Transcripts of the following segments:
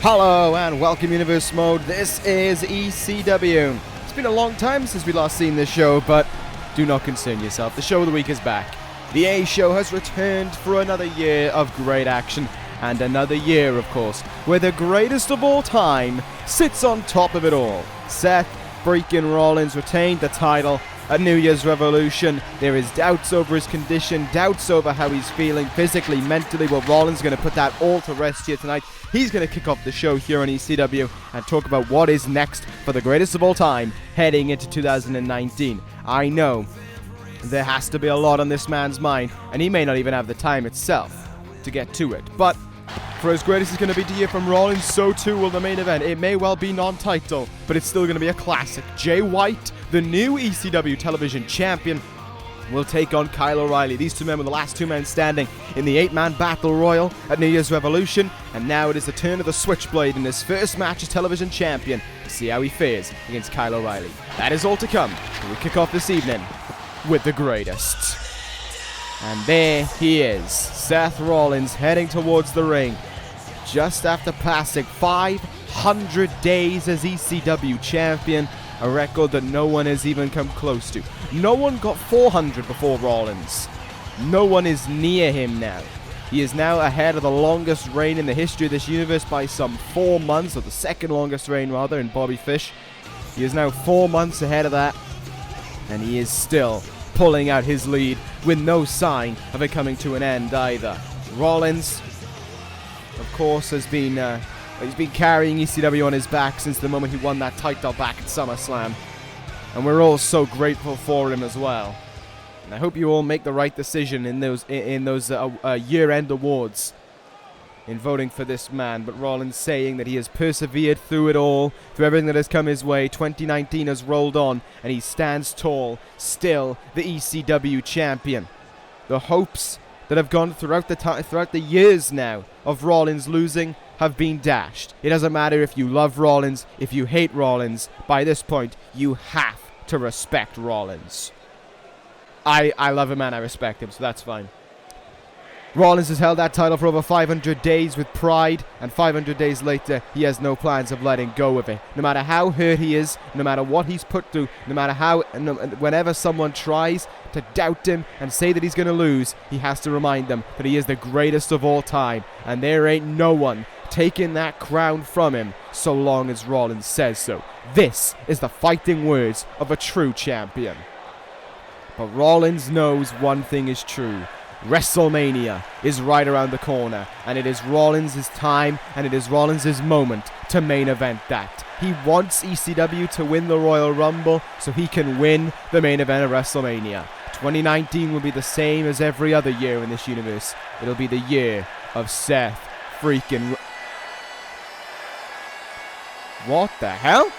Hello and welcome Universe Mode. This is ECW. It's been a long time since we last seen this show, but do not concern yourself. The show of the week is back. The A show has returned for another year of great action, and another year, of course, where the greatest of all time sits on top of it all. Seth freaking Rollins retained the title at New Year's Revolution. There is doubts over his condition, doubts over how he's feeling physically, mentally. Well, Rollins is going to put that all to rest here tonight. He's going to kick off the show here on ECW and talk about what is next for the greatest of all time heading into 2019. I know there has to be a lot on this man's mind, and he may not even have the time itself to get to it. But for as great as it's going to be to hear from Rollins, so too will the main event. It may well be non-title, but it's still going to be a classic. Jay White, the new ECW television champion, will take on Kyle O'Reilly. These two men were the last two men standing in the 8-man battle royal at New Year's Revolution, and now it is the turn of the Switchblade in his first match as television champion to see how he fares against Kyle O'Reilly. That is all to come. We kick off this evening with the greatest. And there he is, Seth Rollins, heading towards the ring just after passing 500 days as ECW champion, a record that no one has even come close to. No one got 400 before Rollins. No one is near him now. He is now ahead of the longest reign in the history of this universe by some 4 months, or the second longest reign rather, in Bobby Fish. He is now 4 months ahead of that, and he is still pulling out his lead with no sign of it coming to an end either. Rollins, of course, has been he's been carrying ECW on his back since the moment he won that title back at SummerSlam, and we're all so grateful for him as well. And I hope you all make the right decision in those year-end awards in voting for this man. But Rollins saying that he has persevered through it all, through everything that has come his way. 2019 has rolled on, and he stands tall, still the ECW champion. The hopes that have gone throughout the years now of Rollins losing have been dashed. It doesn't matter if you love Rollins, if you hate Rollins. By this point, you have to respect Rollins. I love him and I respect him, so that's fine. Rollins has held that title for over 500 days with pride, and 500 days later, he has no plans of letting go of it. No matter how hurt he is, no matter what he's put through, whenever someone tries to doubt him and say that he's going to lose, he has to remind them that he is the greatest of all time, and there ain't no one taking that crown from him so long as Rollins says so. This is the fighting words of a true champion. But Rollins knows one thing is true. WrestleMania is right around the corner, and it is Rollins' time, and it is Rollins' moment to main event that. He wants ECW to win the Royal Rumble so he can win the main event of WrestleMania. 2019 will be the same as every other year in this universe. It'll be the year of Seth freaking... What the hell?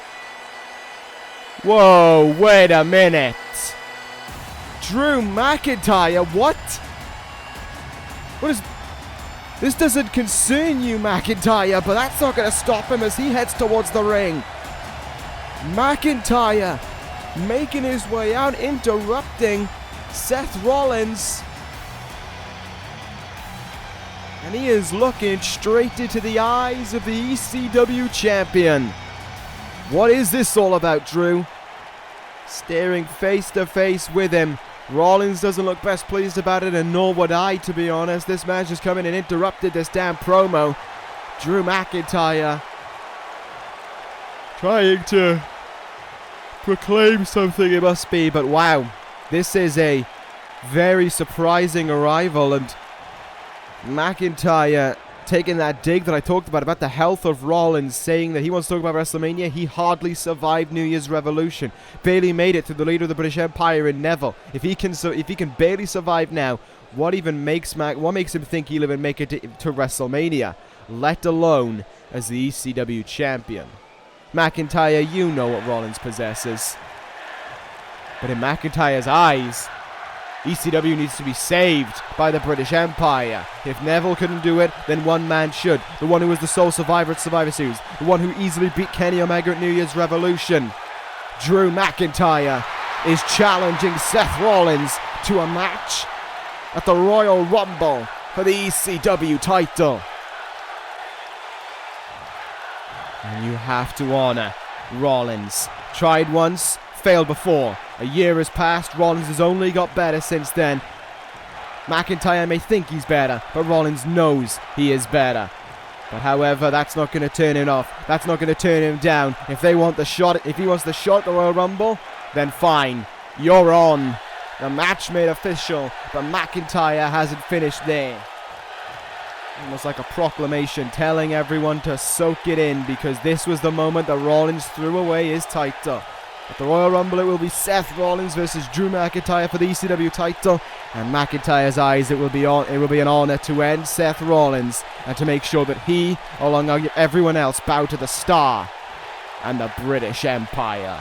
Whoa, wait a minute. Drew McIntyre, what? What is... This doesn't concern you, McIntyre, but that's not going to stop him as he heads towards the ring. McIntyre making his way out, interrupting Seth Rollins. And he is looking straight into the eyes of the ECW champion. What is this all about, Drew? Staring face to face with him. Rollins doesn't look best pleased about it, and nor would I, to be honest. This man just come in and interrupted this damn promo. Drew McIntyre trying to proclaim something, it must be, but wow. This is a very surprising arrival, and McIntyre taking that dig that I talked about the health of Rollins, saying that he wants to talk about WrestleMania. He hardly survived New Year's Revolution. Barely made it to the leader of the British Empire in Neville. If he can barely survive now, what makes him think he'll even make it to WrestleMania, let alone as the ECW champion? McIntyre, you know what Rollins possesses. But in McIntyre's eyes, ECW needs to be saved by the British Empire. If Neville couldn't do it, then one man should. The one who was the sole survivor at Survivor Series. The one who easily beat Kenny Omega at New Year's Revolution. Drew McIntyre is challenging Seth Rollins to a match at the Royal Rumble for the ECW title. And you have to honor Rollins. Tried once, failed before. A year has passed, Rollins has only got better since then. McIntyre may think he's better, but Rollins knows he is better. But however, that's not going to turn him off. That's not going to turn him down. If they want the shot, if he wants the shot at the Royal Rumble, then fine. You're on. The match made official, but McIntyre hasn't finished there. Almost like a proclamation telling everyone to soak it in, because this was the moment that Rollins threw away his title. At the Royal Rumble, it will be Seth Rollins versus Drew McIntyre for the ECW title. And McIntyre's eyes, it will be an honor to end Seth Rollins and to make sure that he, along with everyone else, bow to the Star and the British Empire.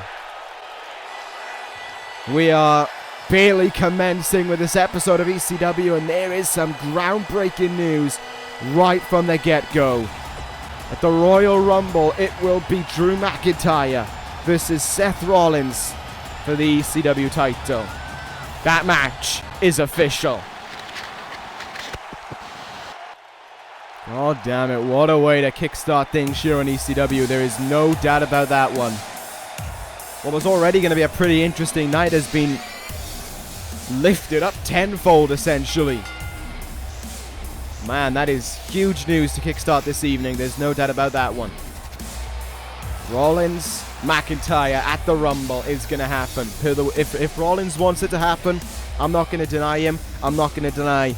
We are barely commencing with this episode of ECW, and there is some groundbreaking news right from the get-go. At the Royal Rumble, it will be Drew McIntyre versus Seth Rollins for the ECW title. That match is official. God damn it, what a way to kickstart things here on ECW. There is no doubt about that one. What was already going to be a pretty interesting night has been lifted up tenfold, essentially. Man, that is huge news to kickstart this evening. There's no doubt about that one. Rollins, McIntyre at the Rumble is going to happen. If Rollins wants it to happen, I'm not going to deny him. I'm not going to deny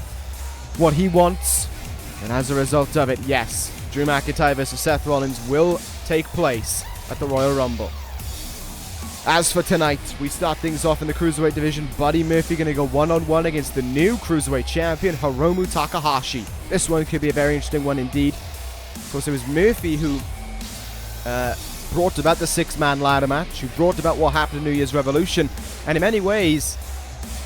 what he wants. And as a result of it, yes, Drew McIntyre versus Seth Rollins will take place at the Royal Rumble. As for tonight, we start things off in the Cruiserweight division. Buddy Murphy going to go one-on-one against the new Cruiserweight champion, Hiromu Takahashi. This one could be a very interesting one indeed. Of course, it was Murphy who brought about the six-man ladder match, who brought about what happened in New Year's Revolution. And in many ways,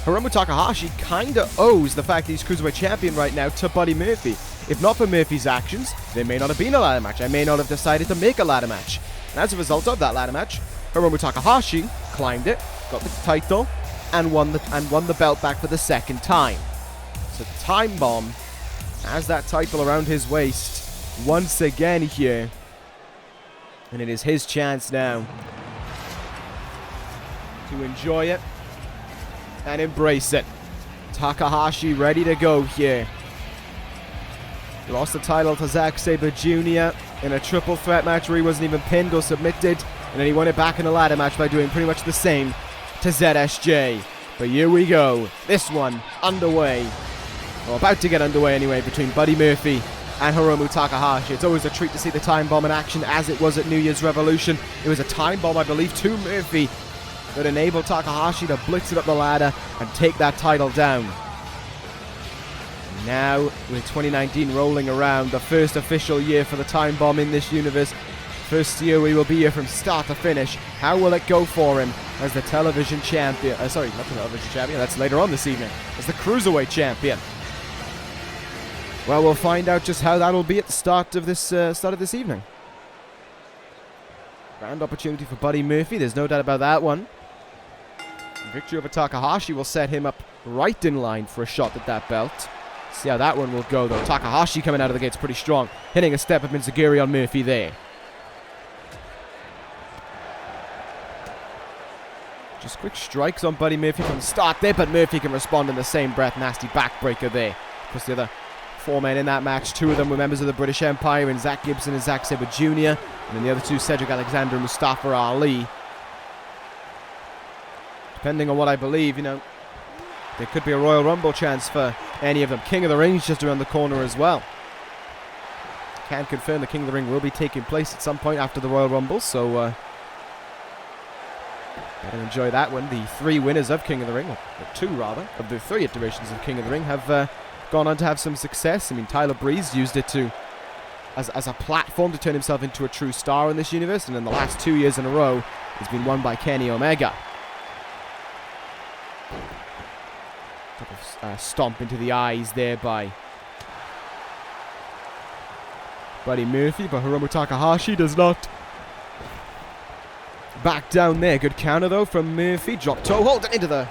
Hiromu Takahashi kind of owes the fact that he's Cruiserweight champion right now to Buddy Murphy. If not for Murphy's actions, there may not have been a ladder match. I may not have decided to make a ladder match. And as a result of that ladder match, Hiromu Takahashi climbed it, got the title, and won the belt back for the second time. So the Time Bomb has that title around his waist once again here. And it is his chance now to enjoy it and embrace it. Takahashi ready to go here. He lost the title to Zack Sabre Jr. in a triple threat match where he wasn't even pinned or submitted. And then he won it back in a ladder match by doing pretty much the same to ZSJ. But here we go. This one underway. Well, about to get underway anyway, between Buddy Murphy and Hiromu Takahashi. It's always a treat to see the Time Bomb in action, as it was at New Year's Revolution. It was a Time Bomb, I believe, to Murphy that enabled Takahashi to blitz it up the ladder and take that title down. Now, with 2019 rolling around, the first official year for the Time Bomb in this universe. First year we will be here from start to finish. How will it go for him as the television champion? Sorry, not the television champion, that's later on this evening. As the Cruiserweight champion. Well, we'll find out just how that'll be at the start of this evening. Grand opportunity for Buddy Murphy, there's no doubt about that one. Victory over Takahashi will set him up right in line for a shot at that belt. See how that one will go, though. Takahashi coming out of the gates pretty strong. Hitting a step-up enziguri on Murphy there. Just quick strikes on Buddy Murphy from the start there, but Murphy can respond in the same breath. Nasty backbreaker there. Of course, the other four men in that match, two of them were members of the British Empire, and Zack Gibson and Zack Sabre Jr., and then the other two, Cedric Alexander and Mustafa Ali. Depending on what I believe, there could be a Royal Rumble chance for any of them. King of the Ring's just around the corner as well. Can confirm the King of the Ring will be taking place at some point after the Royal Rumble, so better enjoy that one. The three winners of King of the Ring, or two rather, of the three iterations of King of the Ring have gone on to have some success. I mean, Tyler Breeze used it as a platform to turn himself into a true star in this universe, and in the last 2 years in a row, it's been won by Kenny Omega. Stomp into the eyes there by Buddy Murphy, but Hiromu Takahashi does not back down there. Good counter though from Murphy. Drop toe hold into the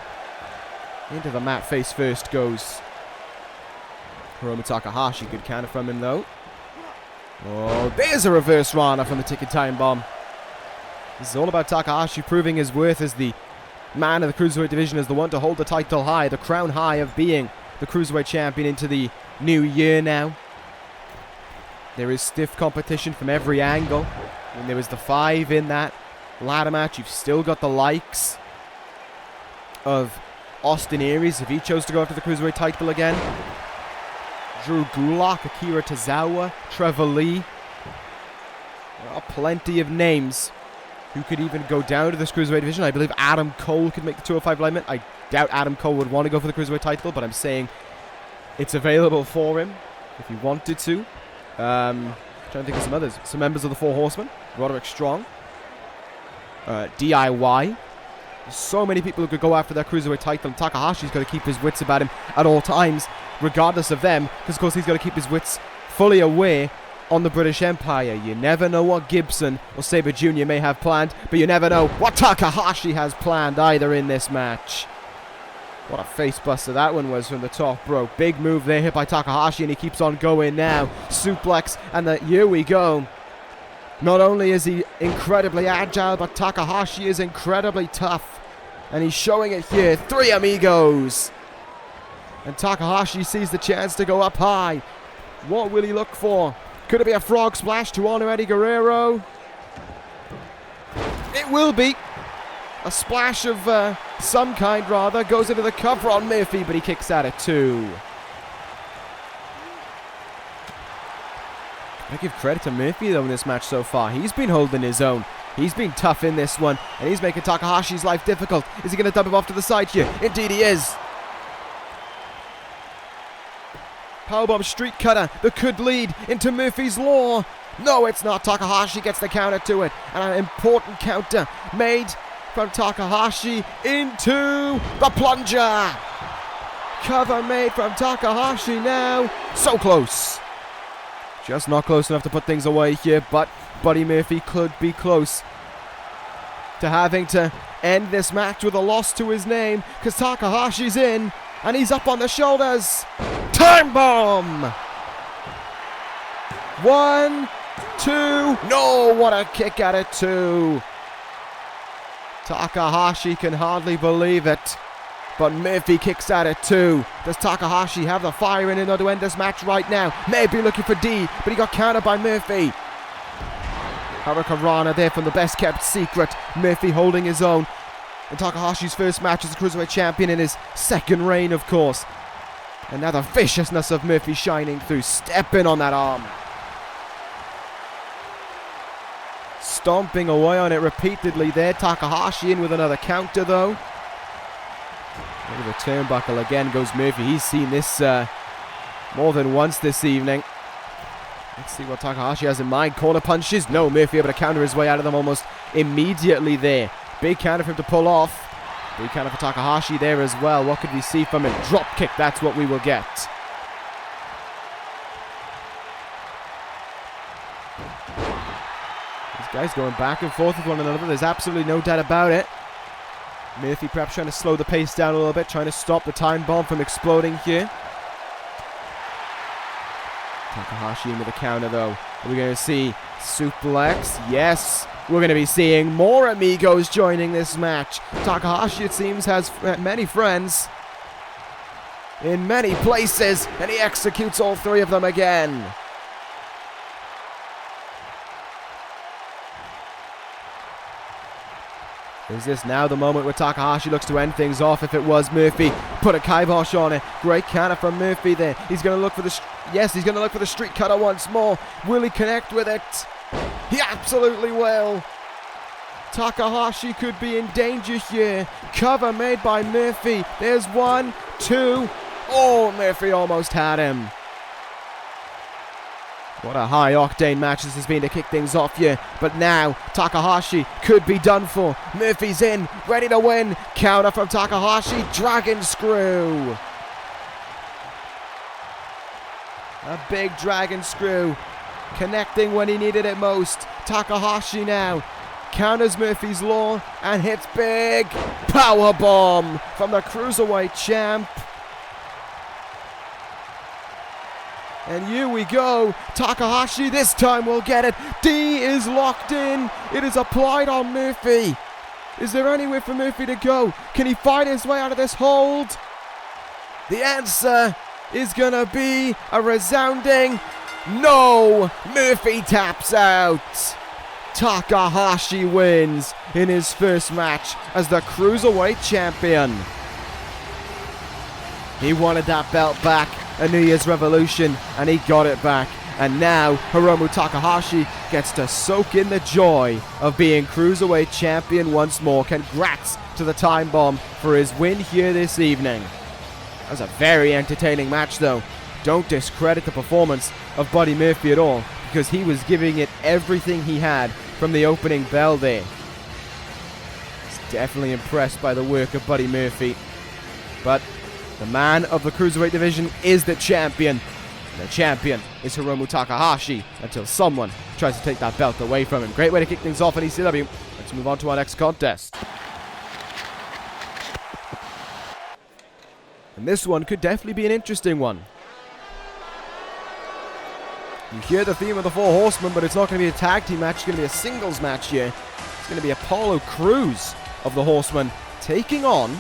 mat. Face first goes Hiromu Takahashi. Good counter from him though. Oh, there's a reverse Rana from the Ticking Time Bomb. This is all about Takahashi proving his worth as the man of the Cruiserweight division, as the one to hold the title high, the crown high of being the Cruiserweight champion into the new year now. There is stiff competition from every angle. I mean, there was the 5 in that ladder match. You've still got the likes of Austin Aries if he chose to go after the Cruiserweight title again. Drew Gulak, Akira Tozawa, Trevor Lee. There are plenty of names who could even go down to this Cruiserweight division. I believe Adam Cole could make the 205 alignment. I doubt Adam Cole would want to go for the Cruiserweight title, but I'm saying it's available for him if he wanted to. Trying to think of some others. Some members of the 4 Horsemen. Roderick Strong. D.I.Y. There's so many people who could go after that Cruiserweight title, and Takahashi's got to keep his wits about him at all times, regardless of them, because of course he's got to keep his wits fully aware on the British Empire. You never know what Gibson or Sabre Jr. may have planned, but you never know what Takahashi has planned either in this match. What a face buster that one was from the top rope. Big move there hit by Takahashi, and he keeps on going now. Suplex, and here we go. Not only is he incredibly agile, but Takahashi is incredibly tough. And he's showing it here. 3 amigos. And Takahashi sees the chance to go up high. What will he look for? Could it be a frog splash to honor Eddie Guerrero? It will be. A splash of some kind, rather. Goes into the cover on Murphy, but he kicks out at 2. I give credit to Murphy, though, in this match so far. He's been holding his own. He's been tough in this one, and he's making Takahashi's life difficult. Is he going to dump him off to the side here? Indeed he is. Powerbomb street cutter that could lead into Murphy's Law. No, it's not. Takahashi gets the counter to it. And an important counter made from Takahashi into the plunger. Cover made from Takahashi now. So close. Just not close enough to put things away here, but Buddy Murphy could be close to having to end this match with a loss to his name, because Takahashi's in, and he's up on the shoulders. Time bomb! 1, 2, no, what a kick out at 2. Takahashi can hardly believe it, but Murphy kicks out at 2. Does Takahashi have the fire in order to end this match right now? Maybe looking for D, but he got countered by Murphy. Hurricanrana there from the best kept secret. Murphy holding his own. And Takahashi's first match as the Cruiserweight champion in his second reign, of course. And now the viciousness of Murphy shining through. Stepping on that arm. Stomping away on it repeatedly there. Takahashi in with another counter, though. Over the turnbuckle again goes Murphy. He's seen this more than once this evening. Let's see what Takahashi has in mind. Corner punches. No, Murphy able to counter his way out of them almost immediately there. Big counter for him to pull off. Big counter for Takahashi there as well. What could we see from him? Drop kick. That's what we will get. These guys going back and forth with one another. There's absolutely no doubt about it. Murphy perhaps trying to slow the pace down a little bit, trying to stop the time bomb from exploding here. Takahashi in with a counter, though. Are we going to see suplex? Yes. We're going to be seeing more amigos joining this match. Takahashi, it seems, has many friends in many places, and he executes all 3 of them again. Is this now the moment where Takahashi looks to end things off? If it was Murphy, put a kibosh on it. Great counter from Murphy there. He's going to look for the... Yes, he's going to look for the street cutter once more. Will he connect with it? He absolutely will. Takahashi could be in danger here. Cover made by Murphy. There's 1, 2. Oh, Murphy almost had him. What a high-octane match this has been to kick things off here. But now, Takahashi could be done for. Murphy's in, ready to win. Counter from Takahashi. Dragon screw. A big dragon screw. Connecting when he needed it most. Takahashi now counters Murphy's Law and hits big. Powerbomb from the Cruiserweight champ. And here we go. Takahashi this time will get it. D is locked in. It is applied on Murphy. Is there anywhere for Murphy to go? Can he find his way out of this hold? The answer is going to be a resounding no. Murphy taps out. Takahashi wins in his first match as the Cruiserweight champion. He wanted that belt back at New Year's Revolution, and he got it back. And now Hiromu Takahashi gets to soak in the joy of being Cruiserweight champion once more. Congrats to the Time Bomb for his win here this evening. That was a very entertaining match though. Don't discredit the performance of Buddy Murphy at all, because he was giving it everything he had from the opening bell there. He's definitely impressed by the work of Buddy Murphy. But the man of the Cruiserweight division is the champion. And the champion is Hiromu Takahashi until someone tries to take that belt away from him. Great way to kick things off in ECW. Let's move on to our next contest. And this one could definitely be an interesting one. You hear the theme of the Four Horsemen, but it's not going to be a tag team match. It's going to be a singles match here. It's going to be Apollo Crews of the Horsemen taking on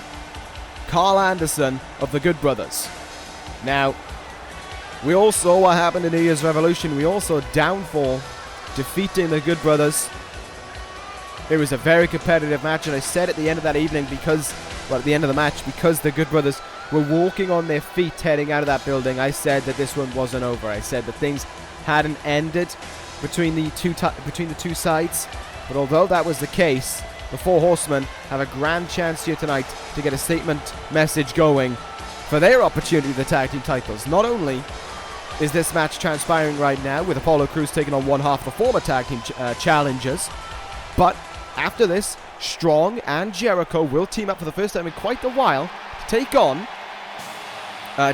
Karl Anderson of the Good Brothers. Now, we all saw what happened in New Year's Revolution. We all saw Downfall defeating the Good Brothers. It was a very competitive match, and I said at the end of that evening at the end of the match, because the Good Brothers were walking on their feet heading out of that building, I said that this one wasn't over. I said that things hadn't ended between the two sides. But although that was the case, the Four Horsemen have a grand chance here tonight to get a statement message going for their opportunity to the tag team titles. Not only is this match transpiring right now with Apollo Crews taking on one half of the former tag team challengers, but after this, Strong and Jericho will team up for the first time in quite a while to take on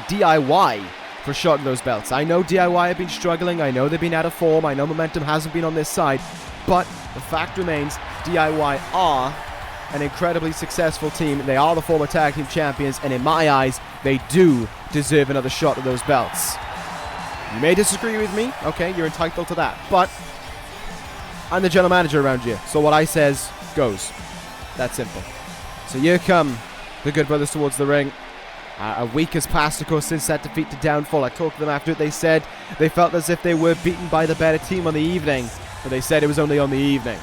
D.I.Y for a shot in those belts. I know D.I.Y have been struggling. I know they've been out of form. I know momentum hasn't been on this side. But the fact remains, D.I.Y are an incredibly successful team. They are the former tag team champions, and in my eyes, they do deserve another shot at those belts. You may disagree with me. Okay, you're entitled to that. But I'm the general manager around here, so what I says goes. That's simple. So here come the Good Brothers towards the ring. A week has passed, of course, since that defeat to Downfall. I talked to them after it. They said they felt as if they were beaten by the better team on the evening, but they said it was only on the evening.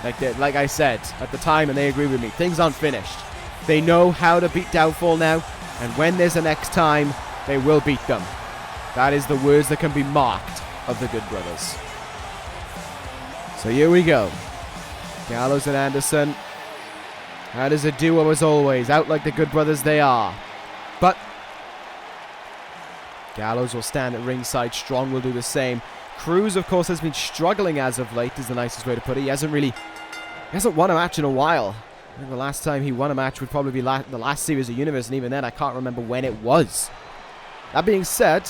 Like I said at the time, and they agree with me, things aren't finished. They know how to beat Downfall now, and when there's a next time, they will beat them. That is the words that can be marked of the Good Brothers. So here we go. Gallows and Anderson. That is a duo as always, out like the Good Brothers they are. But Gallows will stand at ringside. Strong will do the same. Crews, of course, has been struggling as of late, is the nicest way to put it. He hasn't won a match in a while. I think the last time he won a match would probably be the last Series of Universe, and even then I can't remember when it was. That being said,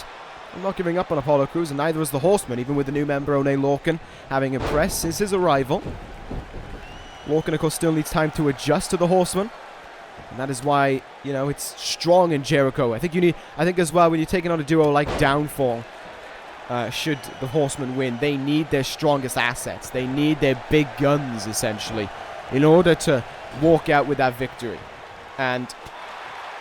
I'm not giving up on Apollo Crews, and neither is the Horsemen, even with the new member One Lorcan having impressed since his arrival. Lorcan, of course, still needs time to adjust to the Horsemen, and that is why, you know, it's Strong and Jericho. I think as well, when you're taking on a duo like Downfall, should the Horsemen win, they need their strongest assets. They need their big guns, essentially, in order to walk out with that victory. And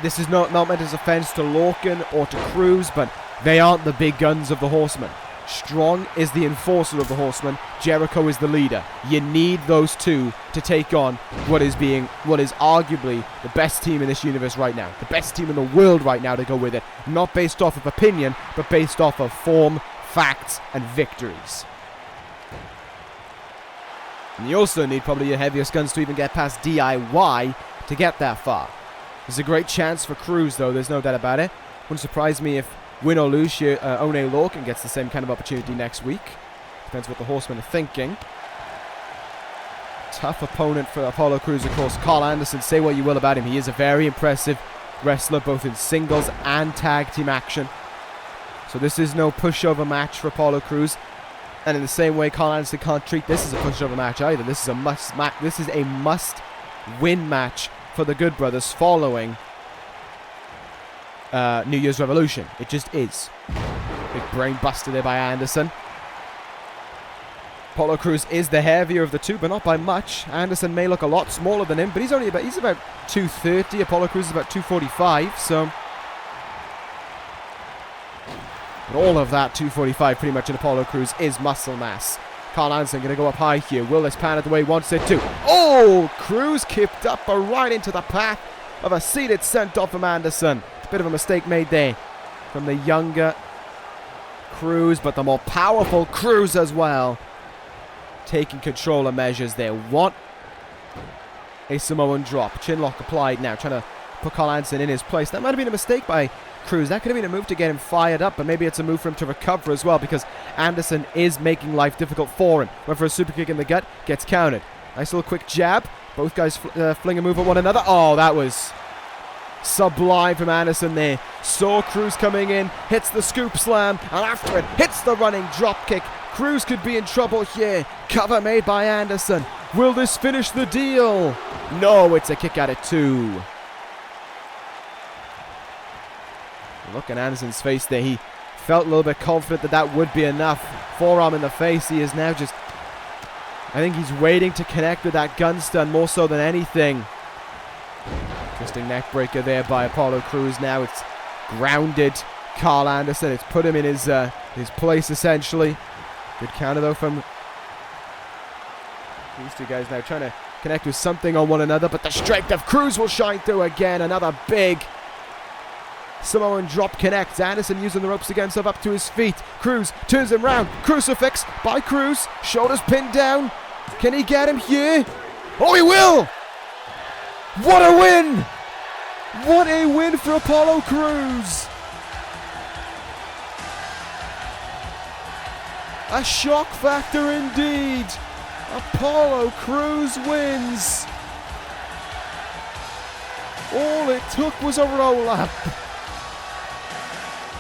this is not meant as offense to Lorcan or to Crews, but they aren't the big guns of the Horsemen. Strong is the enforcer of the Horsemen. Jericho is the leader. You need those two to take on what is arguably the best team in this universe right now. The best team in the world right now to go with it. Not based off of opinion, but based off of form, facts, and victories. And you also need probably your heaviest guns to even get past D.I.Y to get that far. There's a great chance for Crews, though. There's no doubt about it. Wouldn't surprise me if win or lose here, One Lorcan gets the same kind of opportunity next week. Depends what the Horsemen are thinking. Tough opponent for Apollo Crews, of course. Karl Anderson, say what you will about him. He is a very impressive wrestler, both in singles and tag team action. So this is no pushover match for Apollo Crews. And in the same way, Karl Anderson can't treat this as a pushover match either. This is a must-win match for the Good Brothers following New Year's Revolution. It just is. brain buster there by Anderson. Apollo Crews is the heavier of the two, but not by much. Anderson may look a lot smaller than him, but he's about 230. Apollo Crews is about 245, so... But all of that 245 pretty much in Apollo Crews is muscle mass. Karl Anderson going to go up high here. Will this pan it the way he wants it to? Oh! Crews kicked up right into the path of a seated sent-off from Anderson. Bit of a mistake made there from the younger Crews, but the more powerful Crews as well. Taking control of measures there. What a Samoan drop. Chin lock applied now. Trying to put Karl Anderson in his place. That might have been a mistake by Crews. That could have been a move to get him fired up, but maybe it's a move for him to recover as well, because Anderson is making life difficult for him. Went for a super kick in the gut, gets countered. Nice little quick jab. Both guys fling a move at one another. Oh, that was sublime from Anderson there. Saw Crews coming in, hits the scoop slam, and after it, hits the running drop kick. Crews could be in trouble here. Cover made by Anderson. Will this finish the deal? No, it's a kick out at 2. Look at Anderson's face there. He felt a little bit confident that that would be enough. Forearm in the face. He is now just... I think he's waiting to connect with that gun stun more so than anything. Interesting neck breaker there by Apollo Crews. Now it's grounded Karl Anderson. It's put him in his place essentially. Good counter though from these two guys now trying to connect with something on one another, but the strength of Crews will shine through again. Another big Samoan drop connects. Anderson using the ropes to get himself up to his feet. Crews turns him round. Crucifix by Crews. Shoulders pinned down. Can he get him here? Oh, he will! What a win! What a win for Apollo Crews! A shock factor indeed. Apollo Crews wins. All it took was a roll-up.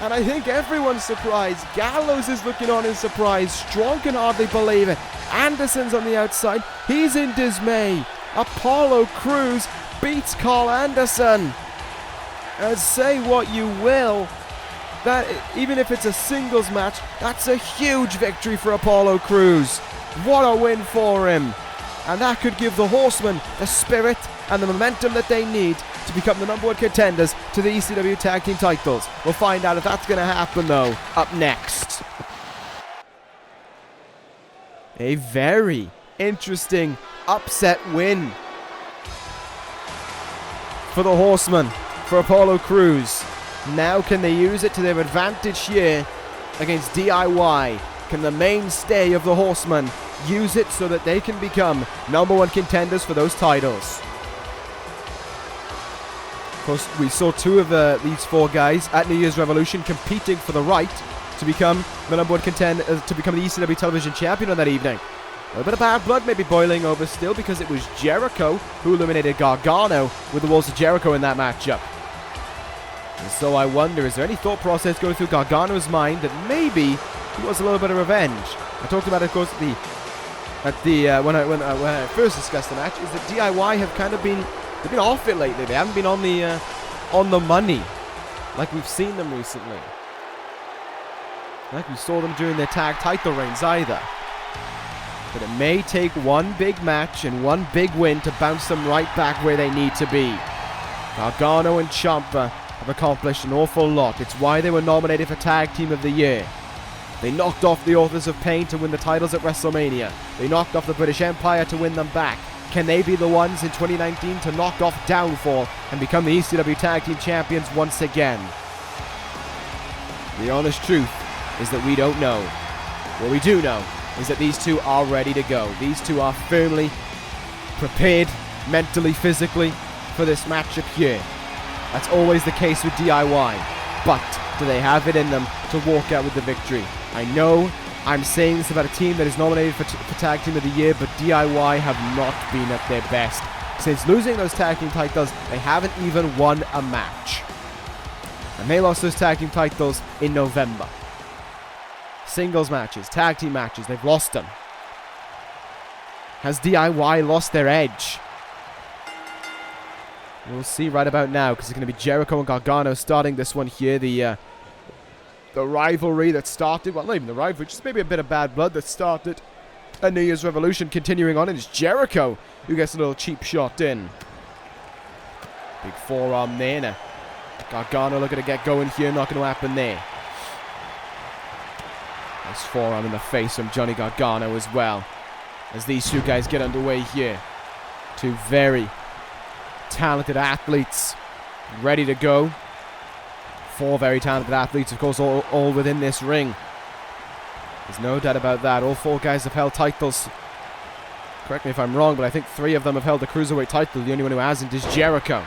And I think everyone's surprised. Gallows is looking on in surprise. Strong can hardly believe it. Anderson's on the outside. He's in dismay. Apollo Crews beats Karl Anderson. And say what you will, that even if it's a singles match, that's a huge victory for Apollo Crews. What a win for him. And that could give the Horsemen the spirit and the momentum that they need to become the #1 contenders to the ECW Tag Team titles. We'll find out if that's going to happen, though, up next. A very interesting upset win for the Horsemen, for Apollo Crews. Now can they use it to their advantage here against D.I.Y? Can the mainstay of the Horsemen use it so that they can become #1 contenders for those titles? Of course, we saw two of these four guys at New Year's Revolution competing for the right to become the #1 contender, to become the ECW television champion on that evening. A little bit of bad blood maybe boiling over still, because it was Jericho who eliminated Gargano with the Walls of Jericho in that matchup. And so I wonder, is there any thought process going through Gargano's mind that maybe he wants a little bit of revenge? I talked about it, of course, when I first discussed the match, is that D.I.Y have kind of been off it lately. They haven't been on the money like we've seen them recently. Like we saw them during their tag title reigns either. But it may take one big match and one big win to bounce them right back where they need to be. Gargano and Ciampa have accomplished an awful lot. It's why they were nominated for Tag Team of the Year. They knocked off the Authors of Pain to win the titles at WrestleMania. They knocked off the British Empire to win them back. Can they be the ones in 2019 to knock off Downfall and become the ECW Tag Team Champions once again? The honest truth is that we don't know. What we do know is that these two are ready to go. These two are firmly prepared, mentally, physically, for this matchup here. That's always the case with D.I.Y. But do they have it in them to walk out with the victory? I know I'm saying this about a team that is nominated for Tag Team of the Year, but D.I.Y. have not been at their best. Since losing those Tag Team titles, they haven't even won a match. And they lost those Tag Team titles in November. Singles matches, Tag Team matches, they've lost them. Has D.I.Y. lost their edge? We'll see right about now, because it's going to be Jericho and Gargano starting this one here. The the rivalry that started, well, not even the rivalry, just maybe a bit of bad blood that started a New Year's Revolution continuing on. And it's Jericho who gets a little cheap shot in. Big forearm there. Now, Gargano looking to get going here. Not going to happen there. Nice forearm in the face from Johnny Gargano as well. As these two guys get underway here. Two very talented athletes ready to go. Four very talented athletes, of course, all within this ring. There's no doubt about that. All four guys have held titles. Correct me if I'm wrong, but I think 3 of them have held the Cruiserweight title. The only one who hasn't is Jericho.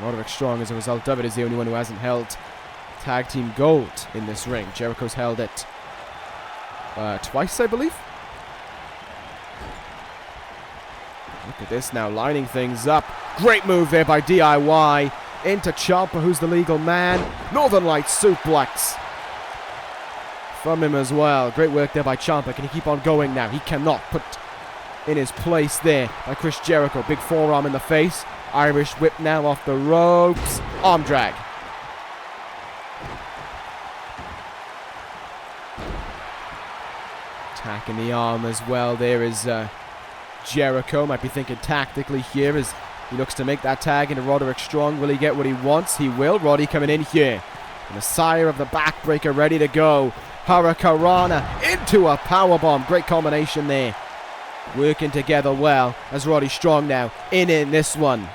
Roderick Strong, as a result of it, is the only one who hasn't held Tag Team Gold in this ring. Jericho's held it twice, I believe. Look at this now, lining things up. Great move there by D.I.Y. into Ciampa, who's the legal man. Northern Lights suplex from him as well. Great work there by Ciampa. Can he keep on going now? He cannot. Put in his place there by Chris Jericho. Big forearm in the face. Irish whip now off the ropes. Arm drag. Attacking the arm as well. There is Jericho. Might be thinking tactically here as he looks to make that tag into Roderick Strong. Will he get what he wants? He will. Roddy coming in here. Messiah of the backbreaker ready to go. Hurricanrana into a powerbomb. Great combination there. Working together well as Roddy Strong now in this one.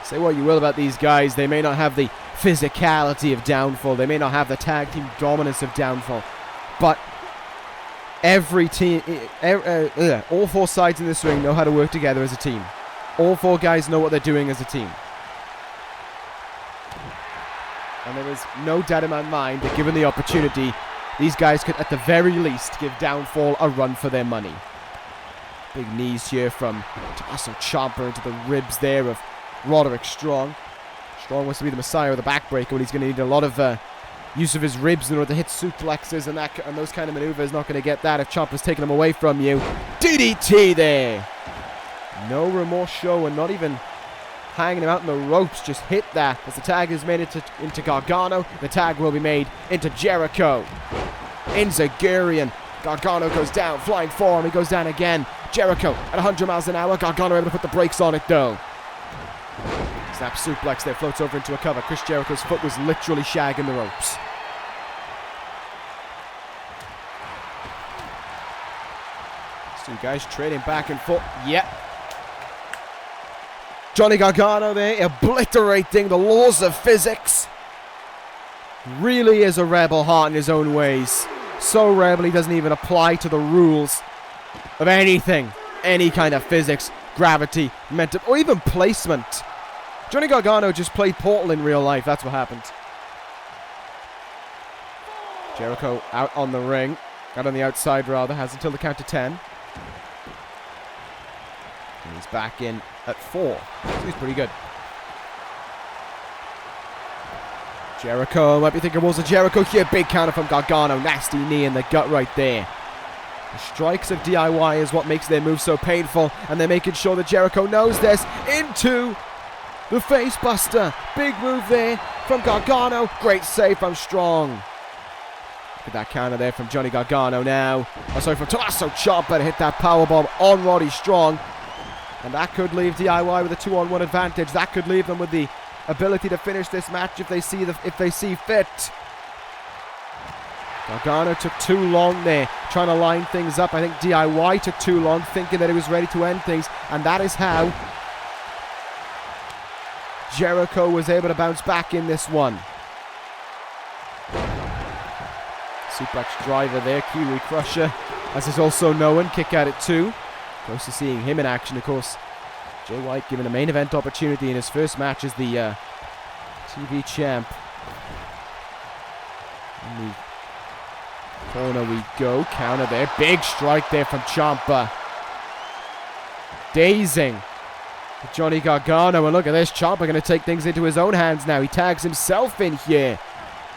Say what you will about these guys. They may not have the physicality of Downfall. They may not have the tag team dominance of Downfall. But every team, all 4 sides in this ring know how to work together as a team. All 4 guys know what they're doing as a team. And there is no doubt in my mind that given the opportunity, these guys could at the very least give Downfall a run for their money. Big knees here from Tommaso Ciampa into the ribs there of Roderick Strong. Strong wants to be the Messiah of the backbreaker, but he's going to need a lot of use of his ribs in order to hit suplexes and those kind of maneuvers. Not going to get that if Ciampa's taking them away from you. DDT there. No remorse show and not even hanging him out in the ropes. Just hit that as the tag is made into Gargano. The tag will be made into Jericho. Enzigurian. Gargano goes down. Flying forearm. He goes down again. Jericho at 100 miles an hour. Gargano able to put the brakes on it though. Snap suplex there. Floats over into a cover. Chris Jericho's foot was literally shagging the ropes. These two guys trading back and forth. Yep. Johnny Gargano there, obliterating the laws of physics. Really is a rebel heart in his own ways. So rebel he doesn't even apply to the rules of anything. Any kind of physics, gravity, momentum, or even placement. Johnny Gargano just played Portal in real life. That's what happened. Jericho out on the ring. Out on the outside rather. Has until the count to 10. And he's back in at 4. So he's pretty good. Jericho might be thinking, was it Jericho here? Big counter from Gargano. Nasty knee in the gut right there. The strikes of D.I.Y. is what makes their move so painful. And they're making sure that Jericho knows this. Into the face buster. Big move there from Gargano. Great save from Strong. Look at that counter there from Johnny Gargano now. Oh, sorry, from Tommaso Ciampa to hit that powerbomb on Roddy Strong. And that could leave D.I.Y. with a 2-on-1 advantage. That could leave them with the ability to finish this match if they see fit. Gargano took too long there, trying to line things up. I think D.I.Y. took too long, thinking that he was ready to end things. And that is how Jericho was able to bounce back in this one. Suplex driver there, Kiwi Crusher, as is also known. Kick out at 2. Close to seeing him in action, of course. Jay White given a main event opportunity in his first match as the TV champ. In the corner we go. Counter there. Big strike there from Ciampa. Dazing Johnny Gargano. And look at this. Ciampa going to take things into his own hands now. He tags himself in here.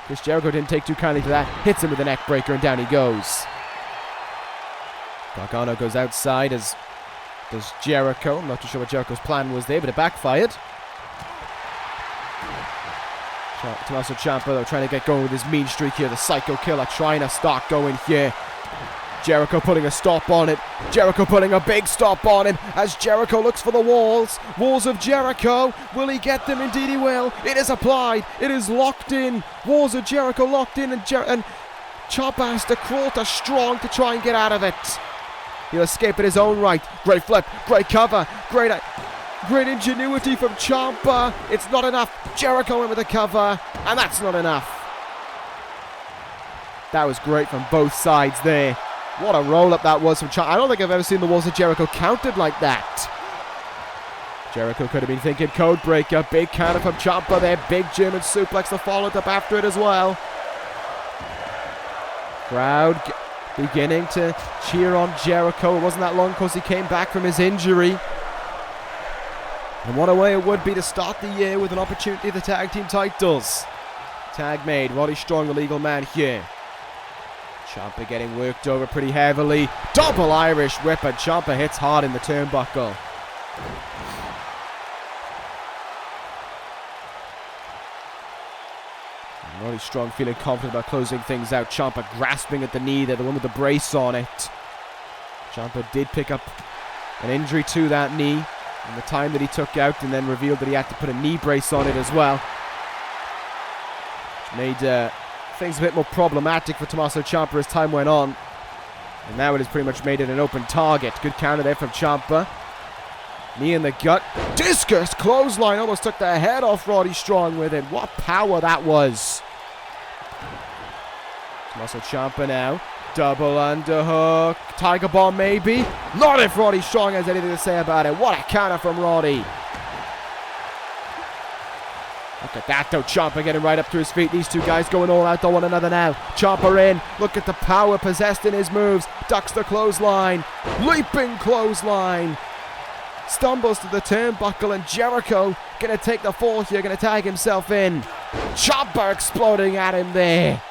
Chris Jericho didn't take too kindly to that. Hits him with a neck breaker and down he goes. Gargano goes outside as does Jericho. I'm not too sure what Jericho's plan was there, but it backfired. Tommaso Ciampa, though, trying to get going with his mean streak here. The Psycho Killer trying to start going here. Jericho putting a stop on it. Jericho putting a big stop on him as Jericho looks for the walls. Walls of Jericho. Will he get them? Indeed he will. It is applied. It is locked in. Walls of Jericho locked in, and Ciampa has to crawl to strong to try and get out of it. He'll escape in his own right. Great flip. Great cover. Great ingenuity from Ciampa. It's not enough. Jericho in with the cover, and that's not enough. That was great from both sides there. What a roll-up that was from Ciampa. I don't think I've ever seen the walls of Jericho counted like that. Jericho could have been thinking code breaker. Big counter from Ciampa there. Big German suplex to follow up after it as well. Crowd beginning to cheer on Jericho. It wasn't that long because he came back from his injury. And what a way it would be to start the year with an opportunity at the tag team titles. Tag made. Roddy Strong, the legal man here. Ciampa getting worked over pretty heavily. Double Irish whip, and Ciampa hits hard in the turnbuckle. And Roddy Strong feeling confident about closing things out. Ciampa grasping at the knee there, the one with the brace on it. Ciampa did pick up an injury to that knee in the time that he took out, and then revealed that he had to put a knee brace on it as well. Made things a bit more problematic for Tommaso Ciampa as time went on. And now it has pretty much made it an open target. Good counter there from Ciampa. Knee in the gut. Discus clothesline. Almost took the head off Roddy Strong with it. What power that was. Tommaso Ciampa now. Double underhook. Tiger bomb maybe. Not if Roddy Strong has anything to say about it. What a counter from Roddy. Look at that though. Ciampa getting right up to his feet. These two guys going all out on one another now. Ciampa in. Look at the power possessed in his moves. Ducks the clothesline. Leaping clothesline. Stumbles to the turnbuckle, and Jericho going to take the fall here. Going to tag himself in. Ciampa exploding at him there.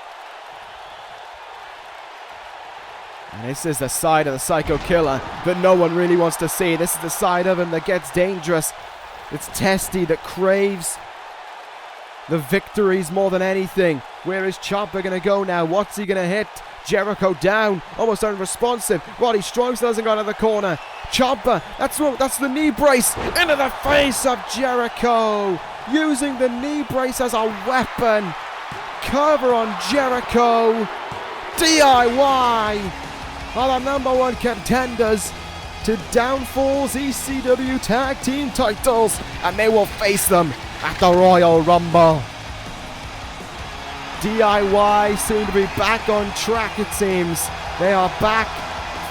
And this is the side of the Psycho Killer that no one really wants to see. This is the side of him that gets dangerous. It's testy, that craves the victories more than anything. Where is Ciampa going to go now? What's he going to hit? Jericho down, almost unresponsive. Roddy Strong still hasn't got out of the corner. Ciampa, that's the knee brace into the face of Jericho. Using the knee brace as a weapon. Cover on Jericho. D.I.Y. are the #1 contenders to Downfall's ECW Tag Team titles, and they will face them at the Royal Rumble. D.I.Y. seem to be back on track, it seems. They are back,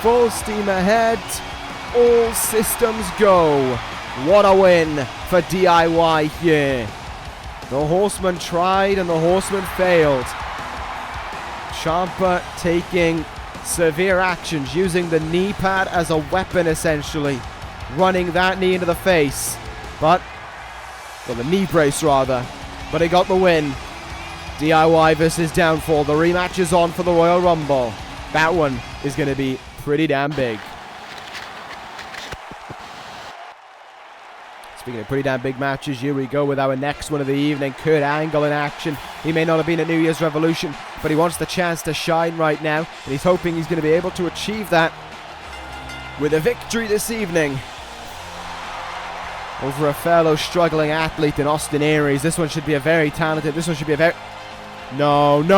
full steam ahead, all systems go. What a win for D.I.Y. here. The Horsemen tried and the Horsemen failed. Ciampa taking severe actions, using the knee pad as a weapon essentially. Running that knee into the face. Well, the knee brace rather. But he got the win. D.I.Y. versus Downfall. The rematch is on for the Royal Rumble. That one is going to be pretty damn big. Speaking of pretty damn big matches, here we go with our next one of the evening. Kurt Angle in action. He may not have been at New Year's Revolution, but he wants the chance to shine right now. And he's hoping he's going to be able to achieve that with a victory this evening over a fellow struggling athlete in Austin Aries. This one should be a very talented, No.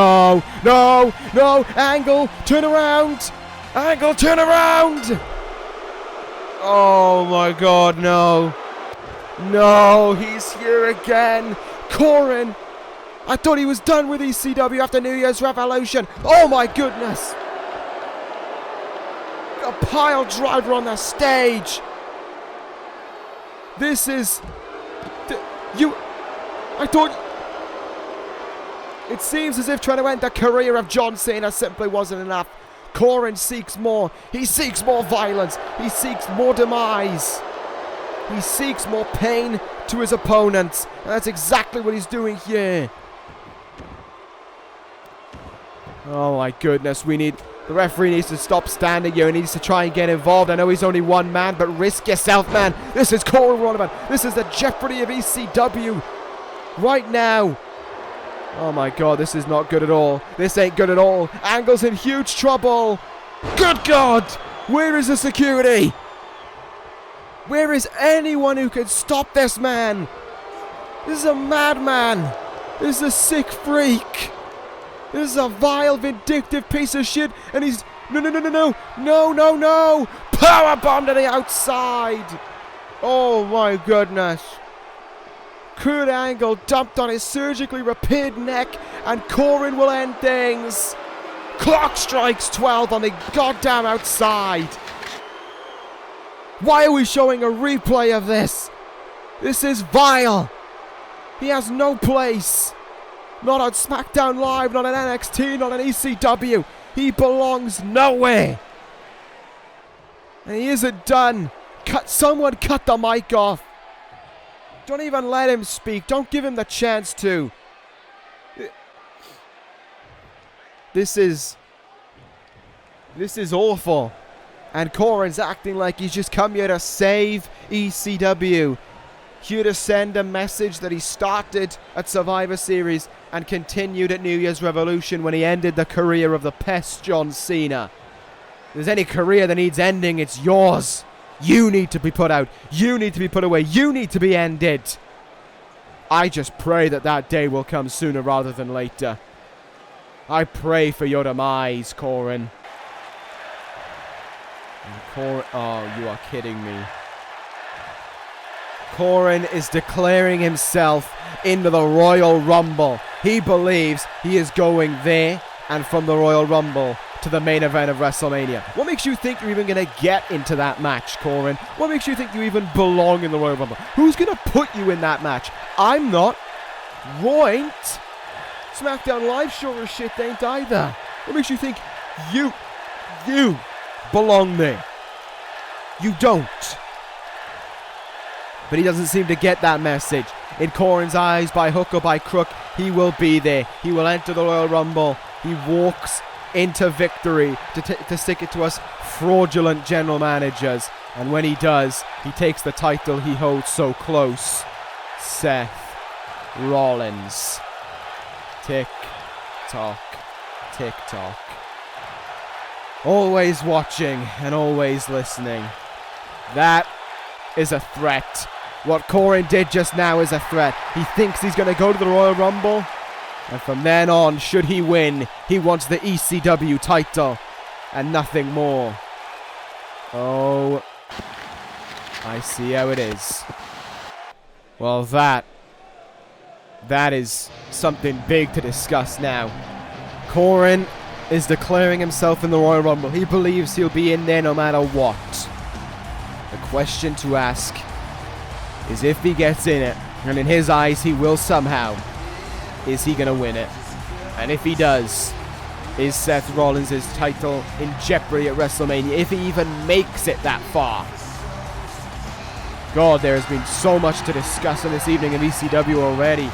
Angle, turn around. Angle, turn around. Oh my God, no. No, he's here again. Corin. I thought he was done with ECW after New Year's Revolution. Oh my goodness. A pile driver on the stage. This is... I thought... It seems as if trying to end the career of John Cena simply wasn't enough. Corin seeks more. He seeks more violence. He seeks more demise. He seeks more pain to his opponents. And that's exactly what he's doing here. Oh my goodness. The referee needs to stop standing here. He needs to try and get involved. I know he's only one man, but risk yourself, man. This is Corin we're on about. This is the jeopardy of ECW. Right now. Oh my god, this is not good at all. This ain't good at all. Angle's in huge trouble. Good god! Where is the security? Where is anyone who can stop this man? This is a madman. This is a sick freak. This is a vile, vindictive piece of shit. And he's... No. Powerbomb to the outside. Oh my goodness. Kurt Angle dumped on his surgically repaired neck, and Corin will end things. Clock strikes 12 on the goddamn outside. Why are we showing a replay of this? This is vile. He has no place. Not on SmackDown Live, not on NXT, not on ECW. He belongs nowhere. And he isn't done. Someone cut the mic off. Don't even let him speak. Don't give him the chance to. This is awful. And Corin's acting like he's just come here to save ECW. Here to send a message that he started at Survivor Series and continued at New Year's Revolution when he ended the career of the pest John Cena. If there's any career that needs ending, it's yours. You need to be put out. You need to be put away. You need to be ended. I just pray that that day will come sooner rather than later. I pray for your demise, Corin. Oh, you are kidding me. Corin is declaring himself into the Royal Rumble. He believes he is going there and from the Royal Rumble to the main event of WrestleMania. What makes you think you're even going to get into that match, Corin? What makes you think you even belong in the Royal Rumble? Who's going to put you in that match? I'm not. Right? SmackDown Live sure as shit ain't either. What makes you think you belong there? You don't. But he doesn't seem to get that message. In Corin's eyes, by hook or by crook, he will be there. He will enter the Royal Rumble. He walks into victory to stick it to us fraudulent general managers. And when he does, he takes the title he holds so close. Seth Rollins. Tick tock, tick tock. Always watching and always listening. That is a threat. What Corin did just now is a threat. He thinks he's going to go to the Royal Rumble. And from then on, should he win, he wants the ECW title and nothing more. Oh, I see how it is. Well, that is something big to discuss now. Corin is declaring himself in the Royal Rumble. He believes he'll be in there no matter what. The question to ask is if he gets in it, and in his eyes he will somehow, is he going to win it? And if he does, is Seth Rollins' title in jeopardy at WrestleMania, if he even makes it that far? God, there has been so much to discuss on this evening of ECW already.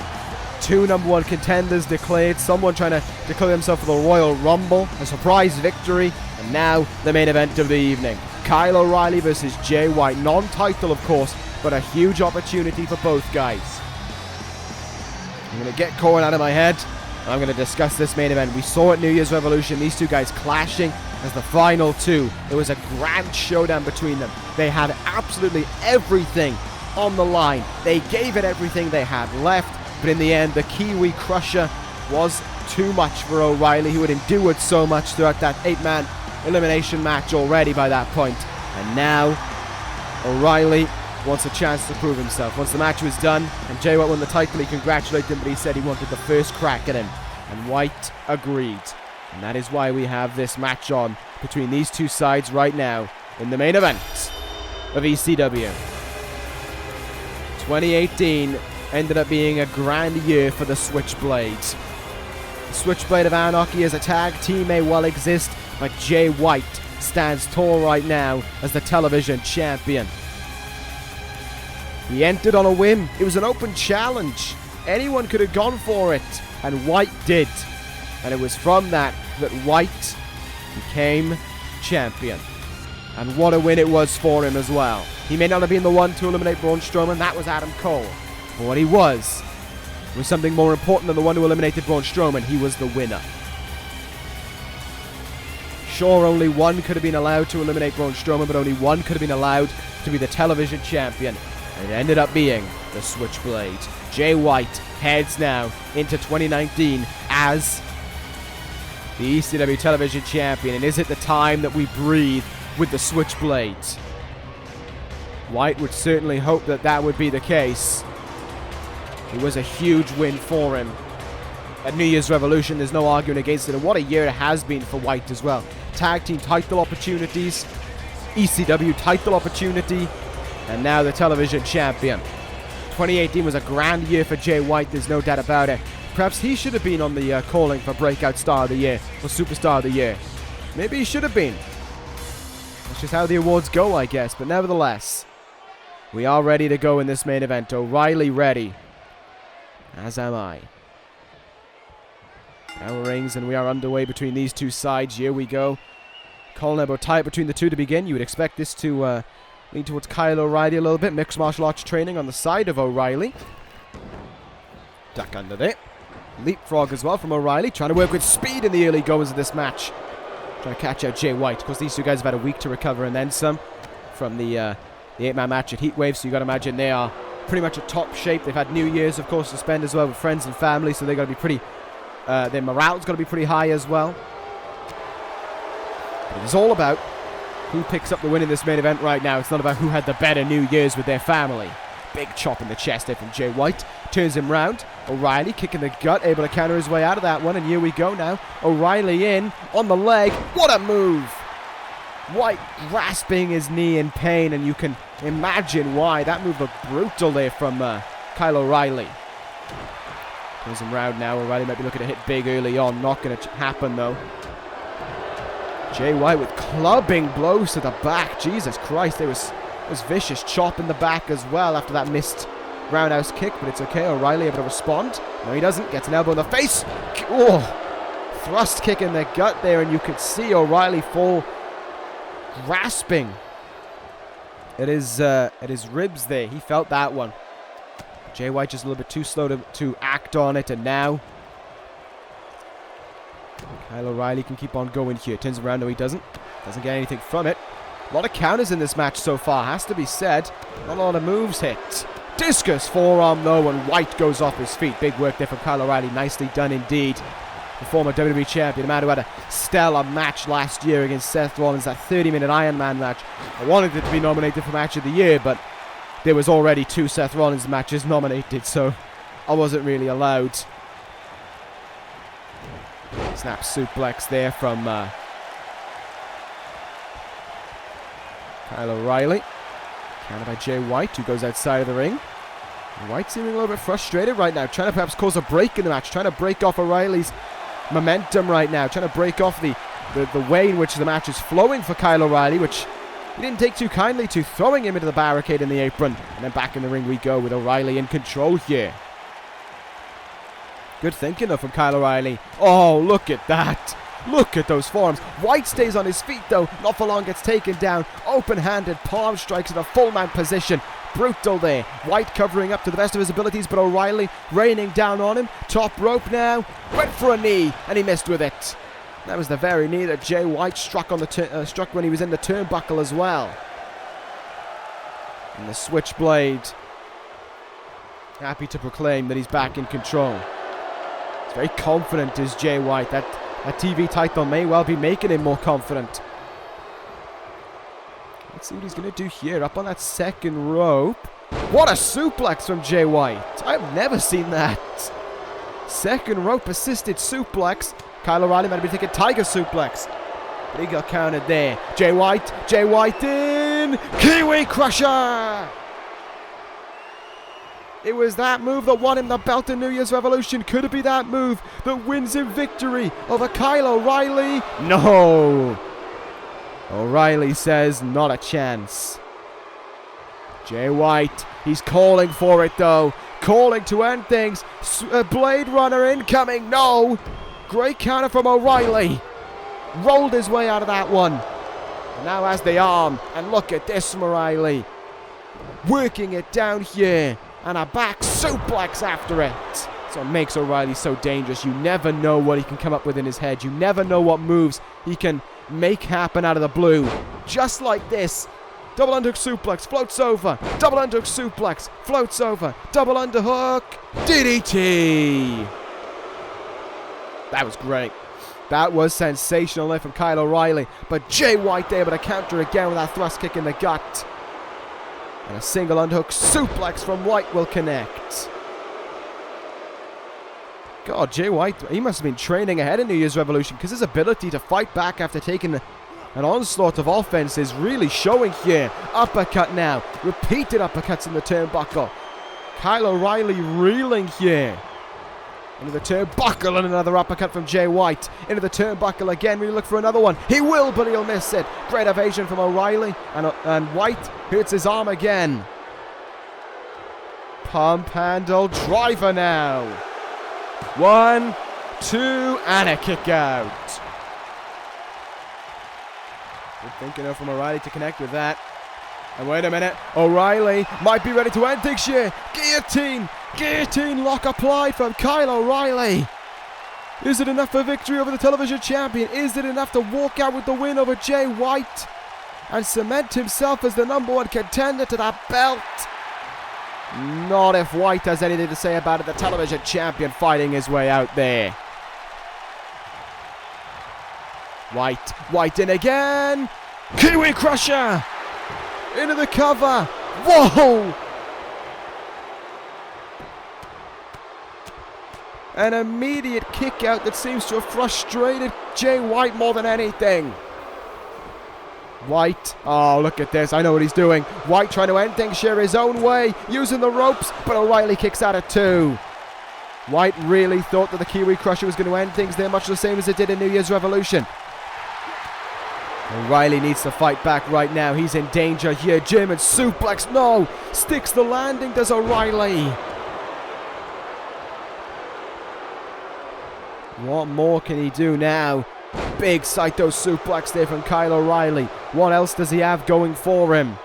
2 #1 contenders declared, someone trying to declare himself for the Royal Rumble, a surprise victory, and now the main event of the evening. Kyle O'Reilly versus Jay White. Non-title, of course, but a huge opportunity for both guys. I'm going to get Corin out of my head. I'm going to discuss this main event. We saw at New Year's Revolution these two guys clashing as the final two. It was a grand showdown between them. They had absolutely everything on the line. They gave it everything they had left. But in the end, the Kiwi Crusher was too much for O'Reilly, who had endured so much throughout that 8-man elimination match already by that point. And now, O'Reilly wants a chance to prove himself. Once the match was done and Jay White won the title, he congratulated him, but he said he wanted the first crack at him. And White agreed. And that is why we have this match on between these two sides right now in the main event of ECW. 2018 ended up being a grand year for the Switchblades. The Switchblade of Anarchy as a tag team may well exist, but Jay White stands tall right now as the television champion. He entered on a whim. It was an open challenge. Anyone could have gone for it, and White did. And it was from that White became champion. And what a win it was for him as well. He may not have been the one to eliminate Braun Strowman. That was Adam Cole. But what he was was something more important than the one who eliminated Braun Strowman. He was the winner. Sure, only one could have been allowed to eliminate Braun Strowman, but only one could have been allowed to be the television champion. And it ended up being the Switchblade. Jay White heads now into 2019 as the ECW television champion. And is it the time that we breathe with the Switchblade? White would certainly hope that that would be the case. It was a huge win for him at New Year's Revolution. There's no arguing against it. And what a year it has been for White as well. Tag team title opportunities, ECW title opportunity, and now the television champion. 2018 was a grand year for Jay White, there's no doubt about it. Perhaps he should have been on the calling for Breakout Star of the Year, or Superstar of the Year. Maybe he should have been. That's just how the awards go, I guess. But nevertheless, we are ready to go in this main event. O'Reilly ready, as am I. Bell rings and we are underway between these two sides. Here we go. Collar elbow tie between the two to begin. You would expect this to lean towards Kyle O'Reilly a little bit. Mixed martial arts training on the side of O'Reilly. Duck under there. Leapfrog as well from O'Reilly. Trying to work with speed in the early goings of this match. Trying to catch out Jay White. Of course, these two guys have had a week to recover and then some from the 8-man match at Heatwave. So you got to imagine they are pretty much at top shape. They've had New Year's, of course, to spend as well with friends and family. So they got to be pretty... their morale's got to be pretty high as well. But it is all about who picks up the win in this main event right now. It's not about who had the better New Year's with their family. Big chop in the chest there from Jay White. Turns him round. O'Reilly kicking the gut, able to counter his way out of that one. And here we go now. O'Reilly in on the leg. What a move! White grasping his knee in pain, and you can imagine why. That move looked brutal there from Kyle O'Reilly. Turns him round now. O'Reilly might be looking to hit big early on. Not going to happen, though. Jay White with clubbing blows to the back. Jesus Christ, there was vicious chop in the back as well after that missed roundhouse kick, but it's okay. O'Reilly able to respond. No, he doesn't. Gets an elbow in the face. Oh, thrust kick in the gut there, and you could see O'Reilly fall, grasping at his ribs there. He felt that one. Jay White just a little bit too slow to act on it, and now Kyle O'Reilly can keep on going here. Turns around, no he doesn't. Doesn't get anything from it. A lot of counters in this match so far, has to be said. Not a lot of moves hit. Discus forearm though, and White goes off his feet. Big work there from Kyle O'Reilly. Nicely done indeed. The former WWE champion, a man who had a stellar match last year against Seth Rollins, that 30-minute Iron Man match. I wanted it to be nominated for Match of the Year, but there was already 2 Seth Rollins matches nominated, so I wasn't really allowed. Snap suplex there from Kyle O'Reilly. Countered by Jay White, who goes outside of the ring. White seeming a little bit frustrated right now, trying to perhaps cause a break in the match, trying to break off O'Reilly's momentum right now, trying to break off the way in which the match is flowing for Kyle O'Reilly, which he didn't take too kindly to, throwing him into the barricade in the apron. And then back in the ring we go with O'Reilly in control here. Good thinking though from Kyle O'Reilly. Oh, look at that. Look at those forearms. White stays on his feet though. Not for long, gets taken down. Open-handed palm strikes in a full mount position. Brutal there. White covering up to the best of his abilities, but O'Reilly raining down on him. Top rope now. Went for a knee, and he missed with it. That was the very knee that Jay White struck on the struck when he was in the turnbuckle as well. And the Switchblade, happy to proclaim that he's back in control. He's very confident, is Jay White. That TV title may well be making him more confident. Let's see what he's going to do here. Up on that second rope. What a suplex from Jay White. I've never seen that. Second rope assisted suplex. Kyle O'Reilly might be thinking Tiger suplex, but he got counted there. Jay White in. Kiwi Crusher. It was that move that won him the belt in New Year's Revolution. Could it be that move that wins him victory over Kyle O'Reilly? No. O'Reilly says not a chance. Jay White, he's calling for it though. Calling to end things. Blade Runner incoming. No. Great counter from O'Reilly. Rolled his way out of that one. And now has the arm. And look at this from O'Reilly. Working it down here. And a back suplex after it. That's what makes O'Reilly so dangerous. You never know what he can come up with in his head. You never know what moves he can make happen out of the blue. Just like this. Double underhook suplex, floats over. Double underhook suplex, floats over. Double underhook, DDT. That was great. That was sensational there from Kyle O'Reilly. But Jay White able to counter again with that thrust kick in the gut. And a single underhook suplex from White will connect. God, Jay White, he must have been training ahead of New Year's Revolution, because his ability to fight back after taking an onslaught of offense is really showing here. Uppercut now. Repeated uppercuts in the turnbuckle. Kyle O'Reilly reeling here. Into the turnbuckle and another uppercut from Jay White. Into the turnbuckle again. We look for another one. He will, but he'll miss it. Great evasion from O'Reilly. And White hurts his arm again. Pump handle driver now. 1, 2, and a kick out. Good thinking though from O'Reilly to connect with that. And wait a minute, O'Reilly might be ready to end things here. Guillotine! Guillotine lock applied from Kyle O'Reilly. Is it enough for victory over the television champion? Is it enough to walk out with the win over Jay White and cement himself as the #1 contender to that belt? Not if White has anything to say about it. The television champion fighting his way out there. White in again. Kiwi Crusher. Into the cover. Whoa. An immediate kick out that seems to have frustrated Jay White more than anything. White, oh look at this, I know what he's doing. White trying to end things here his own way, using the ropes, but O'Reilly kicks out at 2. White really thought that the Kiwi Crusher was going to end things there, much the same as it did in New Year's Revolution. O'Reilly needs to fight back right now, he's in danger here. German suplex, no! Sticks the landing, does O'Reilly. What more can he do now? Big Saito suplex there from Kyle O'Reilly. What else does he have going for him?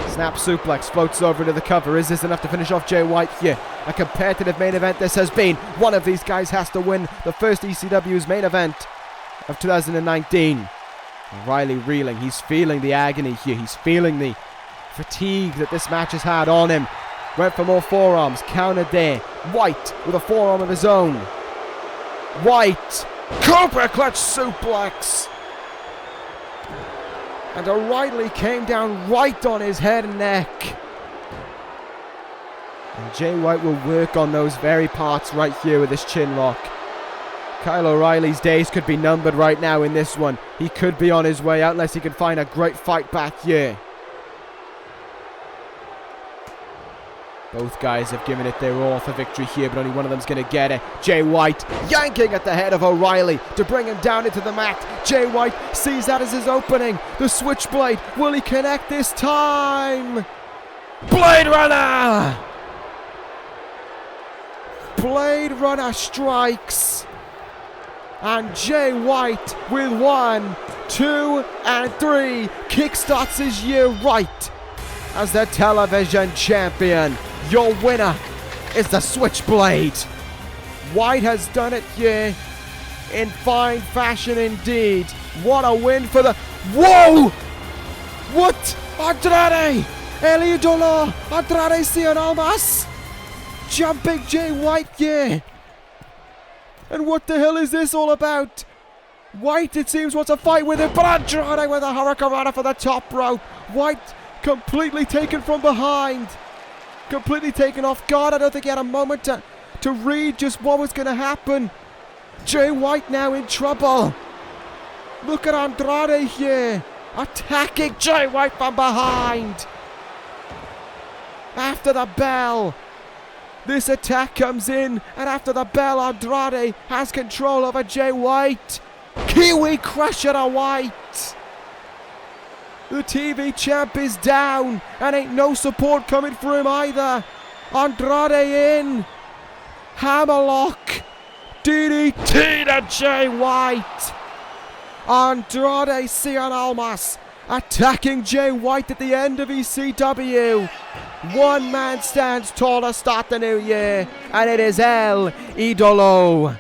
Snap suplex, floats over into the cover. Is this enough to finish off Jay White here? A competitive main event this has been. One of these guys has to win the first ECW's main event of 2019. O'Reilly reeling. He's feeling the agony here. He's feeling the fatigue that this match has had on him. Went for more forearms. Countered there. White with a forearm of his own. White, Cobra Clutch suplex. And O'Reilly came down right on his head and neck. And Jay White will work on those very parts right here with his chin lock. Kyle O'Reilly's days could be numbered right now in this one. He could be on his way out unless he can find a great fight back here. Both guys have given it their all for victory here, but only one of them's going to get it. Jay White yanking at the head of O'Reilly to bring him down into the mat. Jay White sees that as his opening. The switchblade. Will he connect this time? Blade Runner! Blade Runner strikes. And Jay White with 1, 2, and 3 kickstarts his year right as the television champion. Your winner is the Switchblade. White has done it here in fine fashion indeed. What a win for the... Whoa! What? Andrade! El Idolo! Andrade Cien Almas! Jumping Jay White here. And what the hell is this all about? White, it seems, wants a fight with him, but Andrade with a Hurricanrana for the top rope. White completely taken from behind. Completely taken off guard. I don't think he had a moment to read just what was going to happen. Jay White now in trouble. Look at Andrade here. Attacking Jay White from behind. After the bell. This attack comes in. And after the bell, Andrade has control over Jay White. Kiwi Crusher to White. The TV champ is down, and ain't no support coming for him either. Andrade in. Hammerlock. DDT to Jay White. Andrade Cien Almas attacking Jay White at the end of ECW. One man stands taller start the new year, and it is El Idolo.